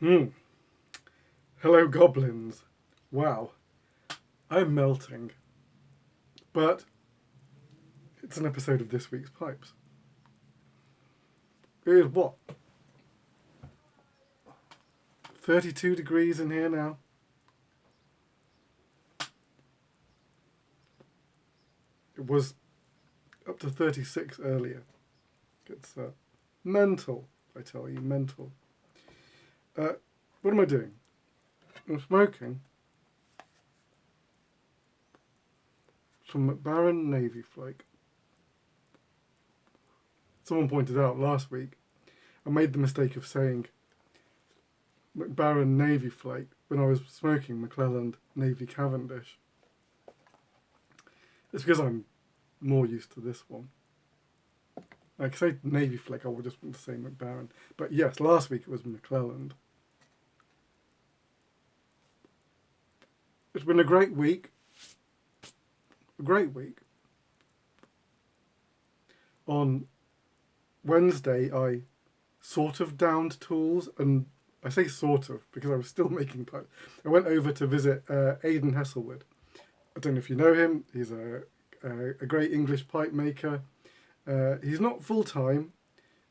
Hmm. Hello, goblins. Wow, I'm melting. But it's an episode of this week's Pipes. It is what? 32 degrees in here now. It was up to 36 earlier. It's mental, I tell you, mental. What am I doing? I'm smoking some McBaron Navy Flake. Someone pointed out last week I made the mistake of saying McBaron Navy Flake when I was smoking McClelland Navy Cavendish. It's because I'm more used to this one. Like I say Navy Flake, I would just want to say McBaron. But yes, last week it was McClelland. It's been a great week. A great week. On Wednesday, I sort of downed tools, and I say sort of because I was still making pipes. I went over to visit Aidan Hesselwood. I don't know if you know him. He's a great English pipe maker. He's not full time.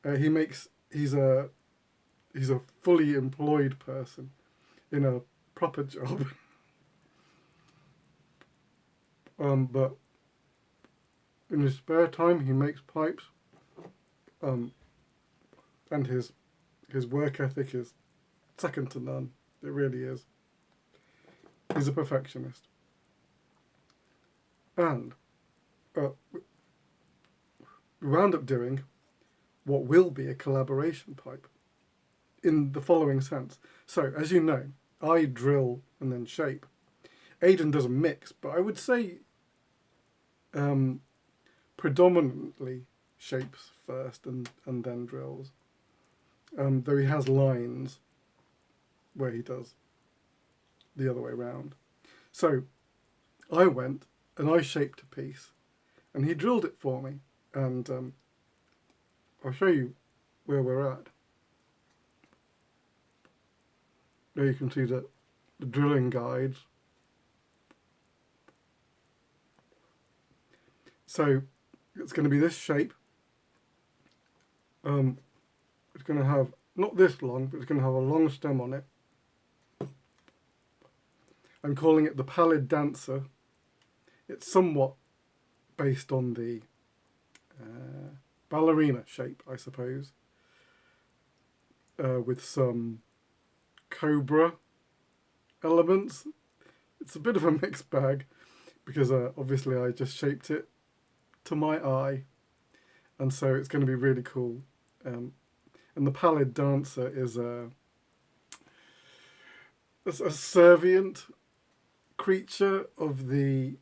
He's a fully employed person in a proper job. But in his spare time, he makes pipes. And his work ethic is second to none. It really is. He's a perfectionist. And we wound up doing what will be a collaboration pipe in the following sense. So, as you know, I drill and then shape. Aidan does a mix, but I would say predominantly shapes first and then drills. Though he has lines where he does the other way around. So I went and I shaped a piece and he drilled it for me, and I'll show you where we're at. There you can see the drilling guides. So it's going to be this shape. It's going to have, not this long, but it's going to have a long stem on it. I'm calling it the Pallid Dancer. It's somewhat based on the ballerina shape, I suppose, with some cobra elements. It's a bit of a mixed bag because obviously I just shaped it to my eye, and so it's going to be really cool. And the Pallid Dancer is a servient creature of the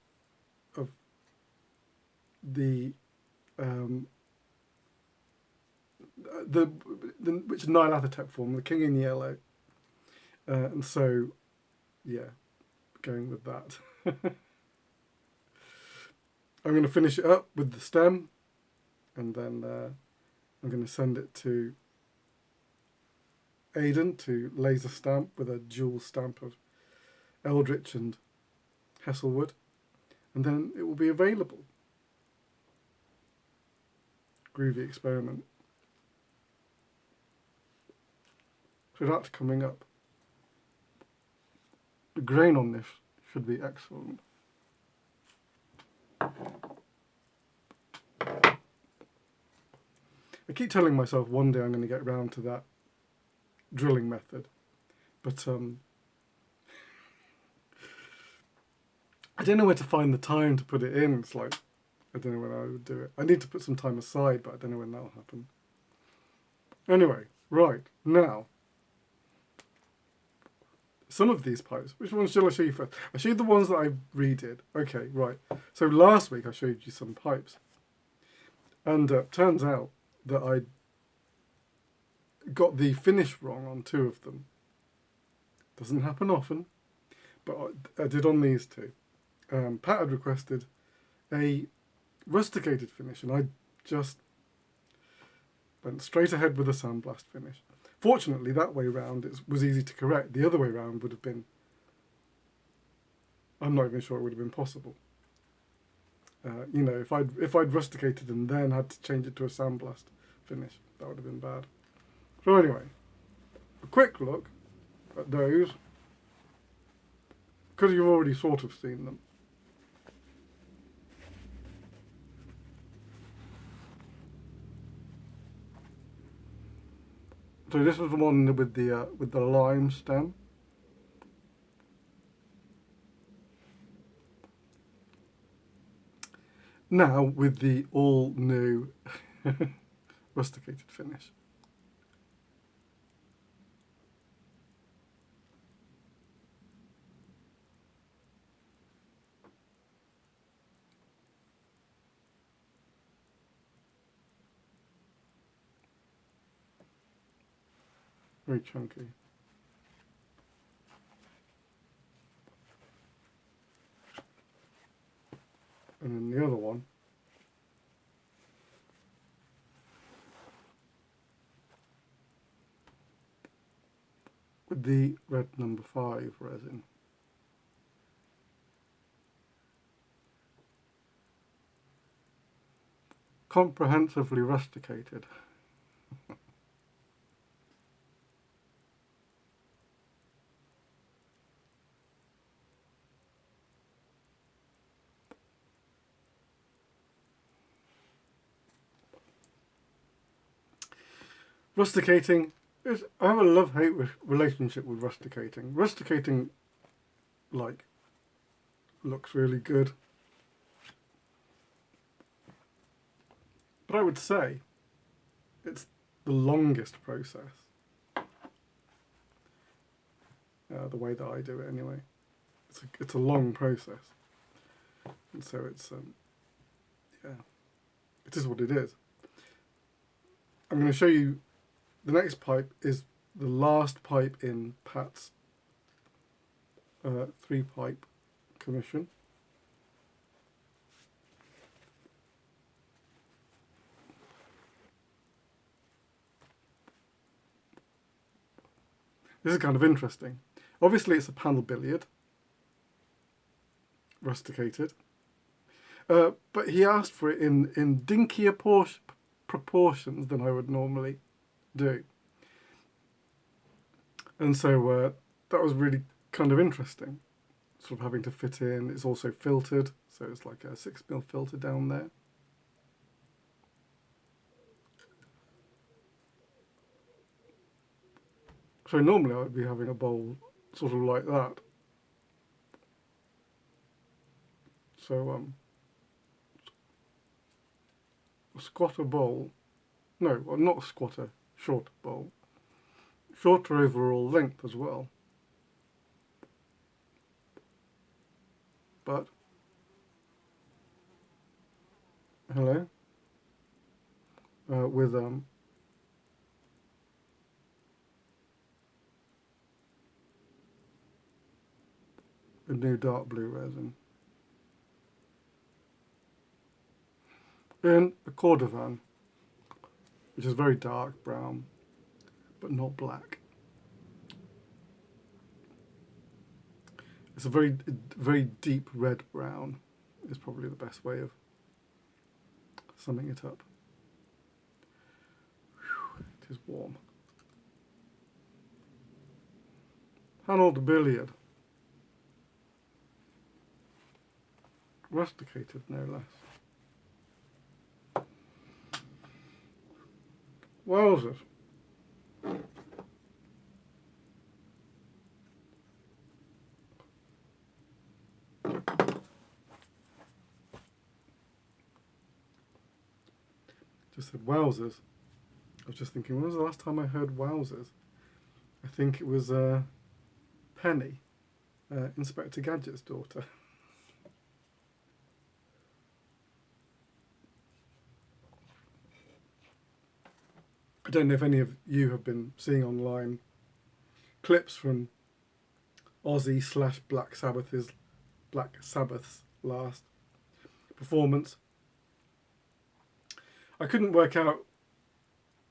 which Nyarlathotep form, the King in Yellow, and so yeah, going with that. I'm going to finish it up with the stem, and then I'm going to send it to Aidan to laser stamp with a dual stamp of Eldritch and Hesselwood, and then it will be available. Groovy experiment. So that's coming up. The grain on this should be excellent. I keep telling myself one day I'm going to get round to that drilling method, but I don't know where to find the time to put it in. It's like, I don't know when I would do it. I need to put some time aside, but I don't know when that'll happen. Anyway, right, now, some of these pipes, which ones shall I show you first? I'll show you the ones that I redid. Okay, right. So last week I showed you some pipes, and turns out that I got the finish wrong on two of them. Doesn't happen often, but I did on these two. Pat had requested a rusticated finish, and I just went straight ahead with a sandblast finish. Fortunately, that way round was easy to correct. The other way round would have been, I'm not even sure it would have been possible. If I'd rusticated and then had to change it to a sandblast finish, that would have been bad. So anyway, a quick look at those, because you've already sort of seen them. So this is the one with the lime stem. Now with the all new rusticated finish. Very chunky. And then the other one with the red number 5 resin. Comprehensively rusticated. Rusticating is, I have a love-hate relationship with rusticating. Rusticating, like, looks really good. But I would say it's the longest process. The way that I do it anyway. It's a long process. And so it's, yeah, it is what it is. I'm going to show you, the next pipe is the last pipe in Pat's 3-pipe commission. This is kind of interesting. Obviously it's a panel billiard, rusticated, but he asked for it in dinkier proportions than I would normally do. And so that was really kind of interesting, sort of having to fit in. It's also filtered, so it's like a 6mm filter down there. So normally I would be having a bowl sort of like that. So a squatter bowl, no, well, not a squatter, short bowl. Shorter overall length as well. But, hello? With a new dark blue resin. In a cordovan, which is very dark brown, but not black. It's a very, very deep red brown is probably the best way of summing it up. Whew, it is warm. Panelled billiard. Rusticated, no less. Wowzers. Just said wowzers. I was just thinking, when was the last time I heard wowzers? I think it was Penny, Inspector Gadget's daughter. I don't know if any of you have been seeing online clips from Ozzy / Black Sabbath's last performance. I couldn't work out,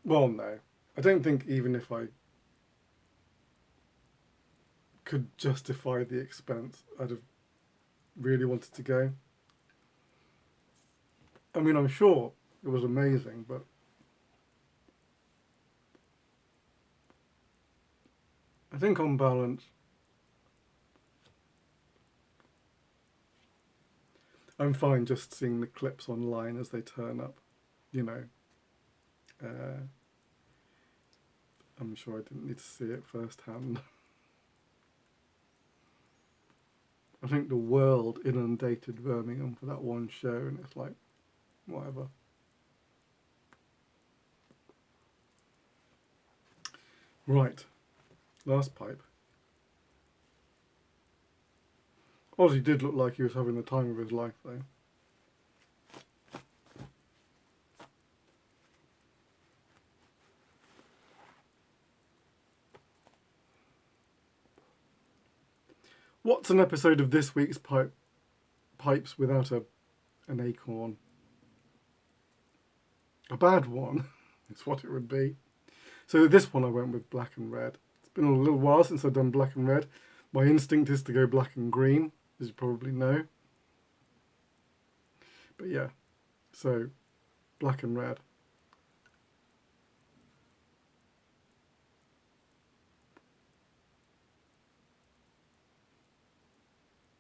well no, I don't think even if I could justify the expense, I'd have really wanted to go. I mean, I'm sure it was amazing, but I think on balance, I'm fine just seeing the clips online as they turn up, you know. I'm sure I didn't need to see it firsthand. I think the world inundated Birmingham for that one show, and it's like, whatever. Right, last pipe. Ozzy did look like he was having the time of his life, though. What's an episode of this week's pipes without an acorn? A bad one is what it would be. So this one I went with black and red. It's been a little while since I've done black and red. My instinct is to go black and green, as you probably know. But yeah, so black and red.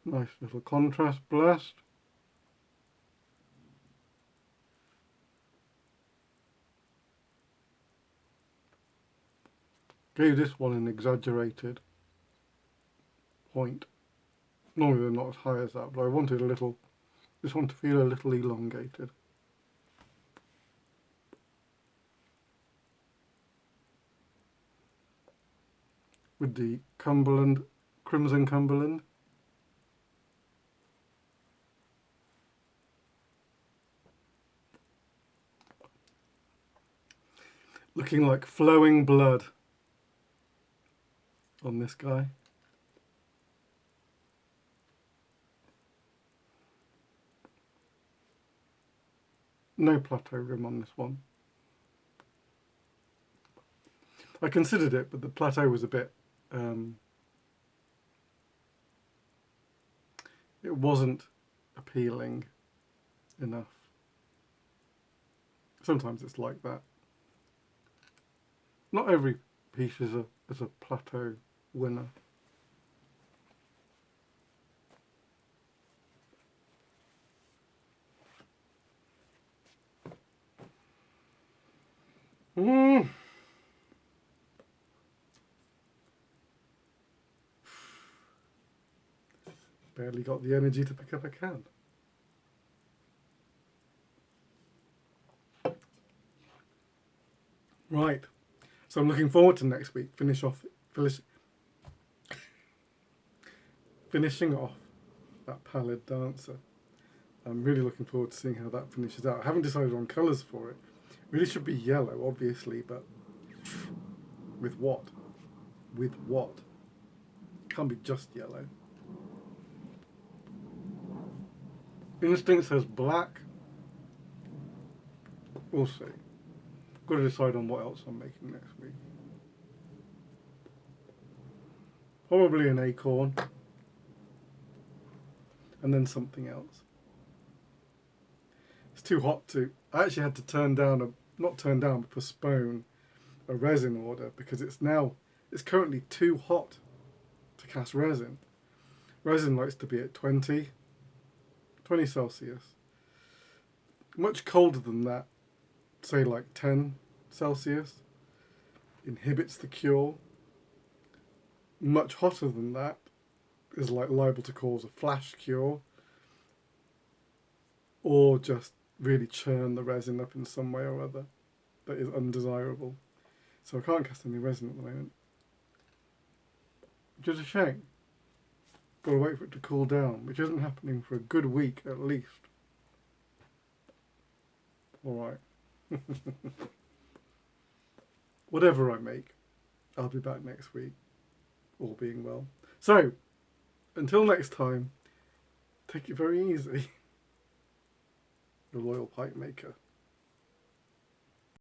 Nice little contrast blast. Gave this one an exaggerated point. Normally they're not as high as that, but I wanted this one to feel a little elongated. With the Cumberland, Crimson Cumberland. Looking like flowing blood on this guy. No plateau rim on this one. I considered it, but the plateau was a bit... it wasn't appealing enough. Sometimes it's like that. Not every piece is a plateau winner. Barely got the energy to pick up a can. Right. So I'm looking forward to next week. Finishing off that pallid dancer. I'm really looking forward to seeing how that finishes out. I haven't decided on colours for it. Really should be yellow, obviously, but with what? With what? Can't be just yellow. Instinct says black. We'll see. Got to decide on what else I'm making next week. Probably an acorn. And then something else. It's too hot to... I actually had to postpone a resin order because it's currently too hot to cast resin. Resin likes to be at 20 Celsius. Much colder than that, say like 10 Celsius, inhibits the cure. Much hotter than that is like liable to cause a flash cure or just really churn the resin up in some way or other that is undesirable. So I can't cast any resin at the moment, which is a shame. Got to wait for it to cool down, which isn't happening for a good week at least. Alright. Whatever I make, I'll be back next week, all being well. So, until next time, take it very easy. The Royal Pipe Maker.